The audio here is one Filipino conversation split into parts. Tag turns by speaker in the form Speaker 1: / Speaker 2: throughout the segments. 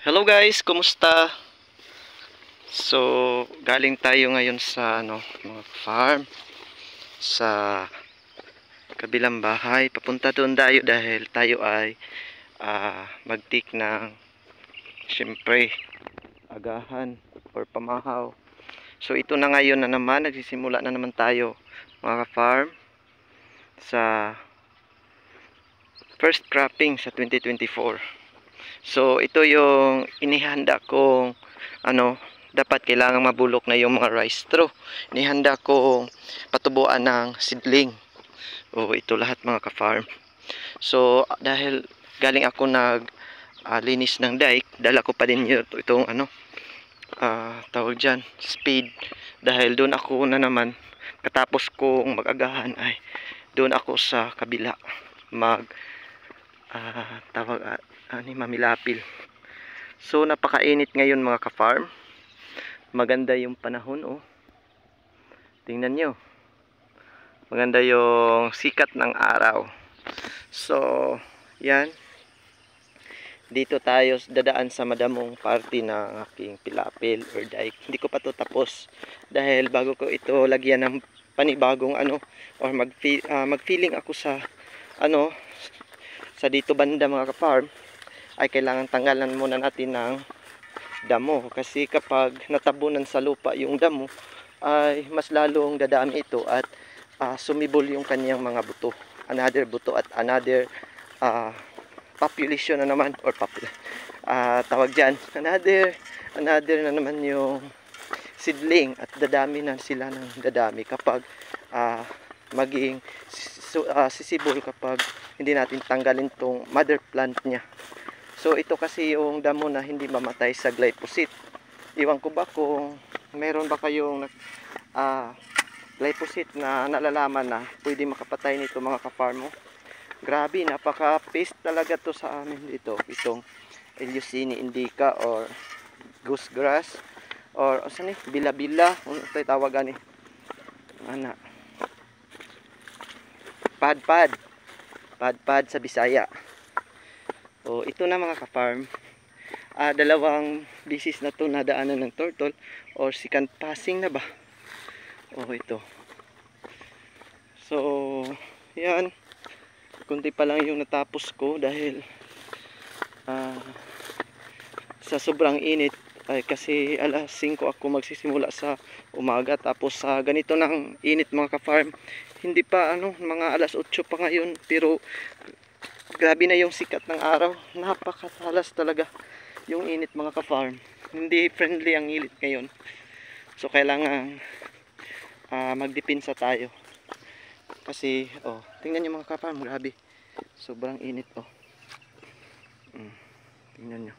Speaker 1: Hello guys, kumusta? So, galing tayo ngayon sa mga farm sa kabilang bahay. Papunta doon tayo dahil tayo ay magtik ng syempre agahan or pamahaw. So, ito na ngayon na naman, nagsisimula na naman tayo mga farm sa first cropping sa 2024. So, ito yung inihanda kong dapat kailangang mabulok na yung mga rice straw. Inihanda kong patubuan ng seedling. O, ito lahat mga ka-farm. So, dahil galing ako linis ng dike, dala ko pa din itong tawag dyan, spade. Dahil doon ako na naman, katapos kong mag-agahan ay doon ako sa kabila mamilapil. So napakainit ngayon mga ka-farm. Maganda yung panahon, oh. Tingnan nyo. Maganda yung sikat ng araw. So, yan. Dito tayo dadaan sa madamong party ng aking pilapil or dike. Hindi ko pa to tapos dahil bago ko ito lagyan ng panibagong or mag-feeling ako sa sa dito banda mga ka-farm, ay kailangan tanggalan muna natin ng damo, kasi kapag natabunan sa lupa yung damo ay mas lalong dadami ito at sumibol yung kanyang mga buto, another buto at another population na naman, or tawag dyan, another na naman yung seedling, at dadami na sila ng dadami kapag maging sisibol kapag hindi natin tanggalin tong mother plant niya. So ito kasi yung damo na hindi mamatay sa glyphosate. Iwan ko ba kung meron ba kayong glyphosate na nalalaman na pwede makapatay nito mga ka-farm mo. Grabe, napaka-paste talaga to sa amin dito. Itong Eleusine indica or goose grass or saan ni? Bila-bila. Ano tayo tawagan ni? Pad-pad. Pad-pad sa Bisaya. So, ito na mga ka-farm. Dalawang bisis na to nadaanan ng turtle or second passing na ba? Ito. So, yan. Kunti pa lang yung natapos ko dahil sa sobrang init ay kasi alas 5 ako magsisimula sa umaga, tapos sa ganito ng init mga ka-farm, hindi pa mga alas 8 pa ngayon, pero grabe na yung sikat ng araw. Napakatalas talaga yung init mga ka-farm. Hindi friendly ang init ngayon. So kailangan magdepensa tayo. Kasi tingnan nyo mga ka-farm, grabe. Sobrang init tingnan nyo.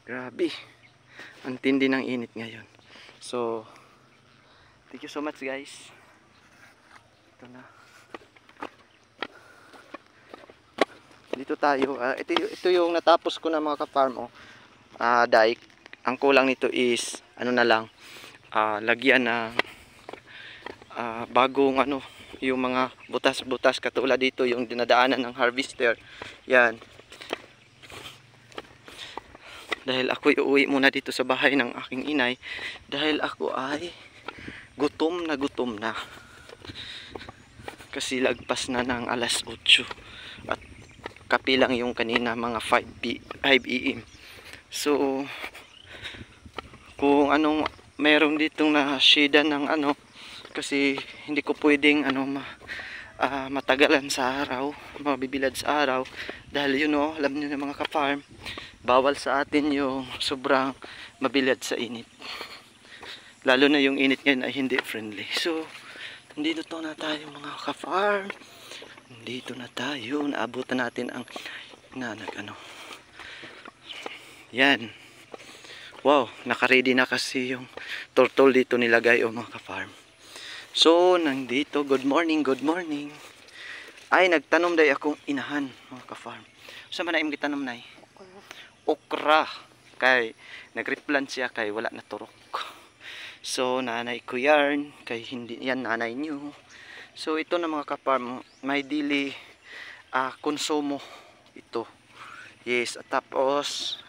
Speaker 1: Grabe. Ang tindi ng init ngayon. So thank you so much guys. Ito na. Dito tayo, ito yung natapos ko na mga ka-farm dike. Ang kulang nito is na lang, lagyan ng bagong yung mga butas-butas, katulad dito yung dinadaanan ng harvester. Yan. Dahil ako uuwi muna dito sa bahay ng aking inay dahil ako ay gutom na kasi lagpas na ng alas 8 at kapilang yung kanina mga 5 AM. So kung meron ditong na shade ng kasi hindi ko pwedeng matagalan sa araw, mabibilad sa araw dahil alam niyo na mga ka-farm, bawal sa atin yung sobrang mabilad sa init, lalo na yung init ngayon ay hindi friendly. So nandito na tayo mga ka-farm, dito na tayo, naabutan natin ang yan. Wow, naka-ready na kasi yung turtle dito nilagay mga ka-farm. So nandito, good morning. Ay nagtanom day akong inahan mga ka-farm. Sa man na imong gitanom nay? Okra. Kay nagreplant siya kay wala na turok. So nanay ko yarn, kay hindi yan nanay nyo. So ito na mga ka-farm, may daily konsumo ito. Yes, tapos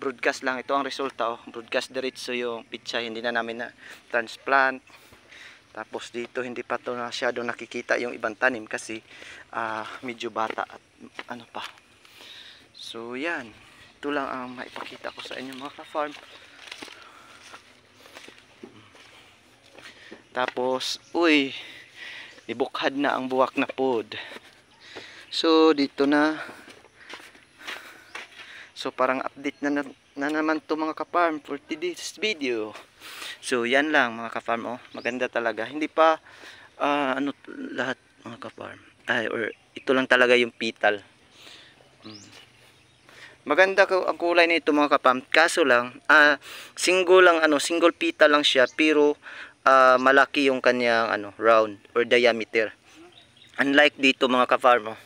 Speaker 1: broadcast lang. Ito ang resulta, oh. Broadcast diretso yung pichay, hindi na namin na transplant. Tapos dito hindi pa to masyado nakikita yung ibang tanim kasi medyo bata at ano pa. So yan, ito lang ang maipakita ko sa inyo mga ka-farm. Tapos, uy, ibukhad na ang buwak na pod. So, dito na. So, parang update na naman to mga ka-farm for today's video. So, yan lang mga ka-farm. Oh, maganda talaga. Hindi pa, ano lahat mga ka-farm. Or ito lang talaga yung petal. Maganda ang kulay nito mga ka-farm. Kaso lang, single petal lang siya. Pero, malaki yung kanyang round or diameter. Unlike dito mga ka-farm, oh,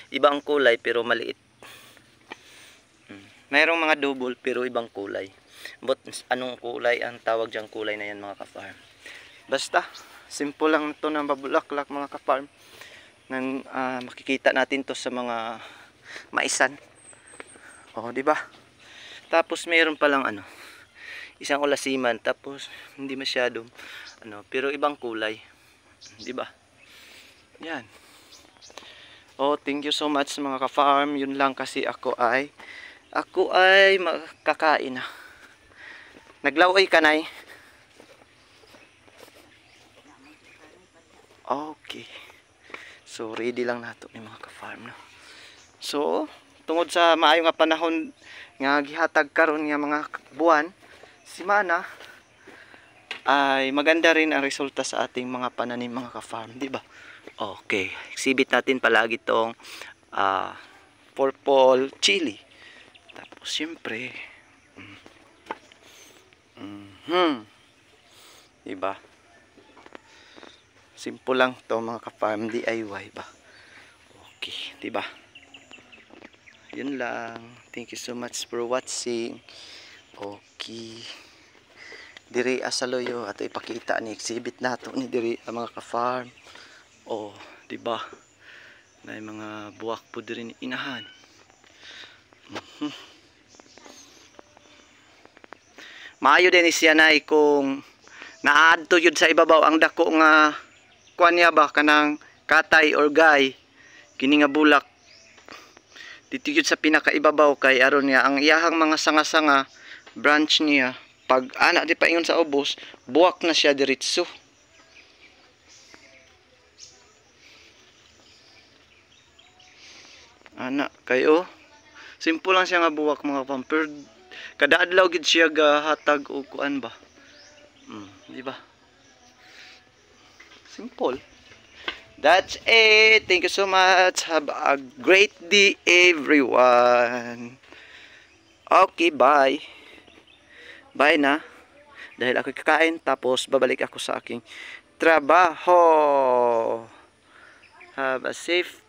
Speaker 1: iba ang kulay pero maliit. Mayroong mga double pero ibang kulay. But anong kulay ang tawag diyang kulay na yan mga ka-farm? Basta simple lang ito na mabulaklak mga ka-farm. Makikita natin to sa mga maisan. Oh, di ba? Tapos mayroon pa lang isang ulasiman, tapos hindi masyado pero ibang kulay, di ba? Yan. Oh, thank you so much mga ka-farm. Yun lang kasi ako ay makakain na. Naglaway ka nay? Okay. So ready lang nato ni mga ka-farm no. So tungod sa maayo nga panahon nga gihatag karon nga mga buwan, simana, ay maganda rin ang resulta sa ating mga pananim mga ka-farm, di ba? Okay, exhibit natin palagi tong purple chili. Tapos siyempre, di ba? Simple lang to mga ka-farm, DIY ba? Okay, di ba? Yun lang. Thank you so much for watching. Okay. Diri asaloyo ato ipakita ni exhibit nato ni diri ang mga ka-farm. Oh, di ba? May mga buwak po diri ni inahan. Maayo din siya nay kung naadto yun sa ibabaw ang dako nga kuan niya ba kanang katay or gay kini nga bulak. Dito yun sa pinakaibabaw kay aron niya ang iyahang mga sanga-sanga branch niya pag di pa ingon sa ubos buwak na siya diretso. Kayo simple lang siya nga buwak mga pamper kada adlaw gid siya gahatag og kuan ba. Di ba? Simple. That's it. Thank you so much. Have a great day everyone. Okay, bye. Bye na. Dahil ako kakain tapos babalik ako sa aking trabaho. Have a safe